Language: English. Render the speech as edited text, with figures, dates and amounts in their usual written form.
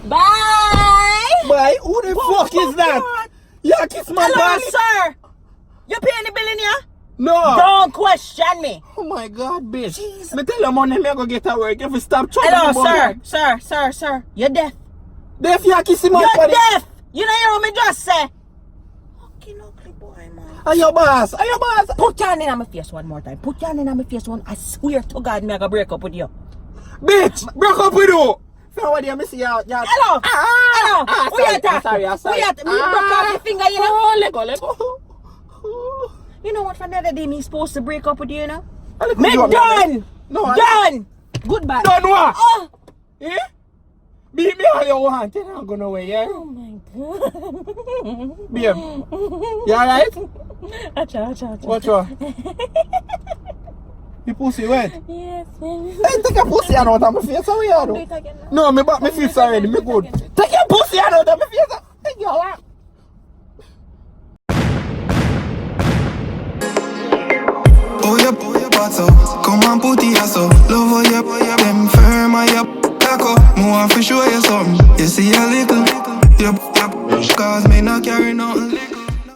Bye. Boy, who the fuck is that? You kiss my Hello, body? sir. You paying the bill in here? No. Don't question me. Oh my God, bitch. Jeez. Me tell you money, me go get to work. If you stop trouble. Hello, sir. You're deaf. Deaf, you kiss him You're up, buddy. deaf. You know hear what me just say? Fucking ugly boy, man. Are your boss? Are your boss? Put your hand in my face one more time. Put your hand in my face one. I swear to God, me I go break up with you. Bitch, broke up with you. So what do you miss you? Hello. Hello. Who you talking? Sorry. Who you talking? Me broke off your finger, you know? Oh, let go. You know what? From the other day, me supposed to break up with you, you know? Me done. No, Done. Goodbye. Done what? Oh. Eh? Beat me all you want. Then I'm going away, yeah? Oh my God. Babe, you alright? Acha. Watch out. You pussy wet? Yes, baby. Hey, take your pussy out of my face. How you Do do? it again now. No, me back my face already. Me good. Take your pussy out of my face. Take your lap. Oh yeah, bottle. Come and put the ass up. Love how you them firm and you taco. More for show you something. You see a little. Yep. Cause me not carry nothing.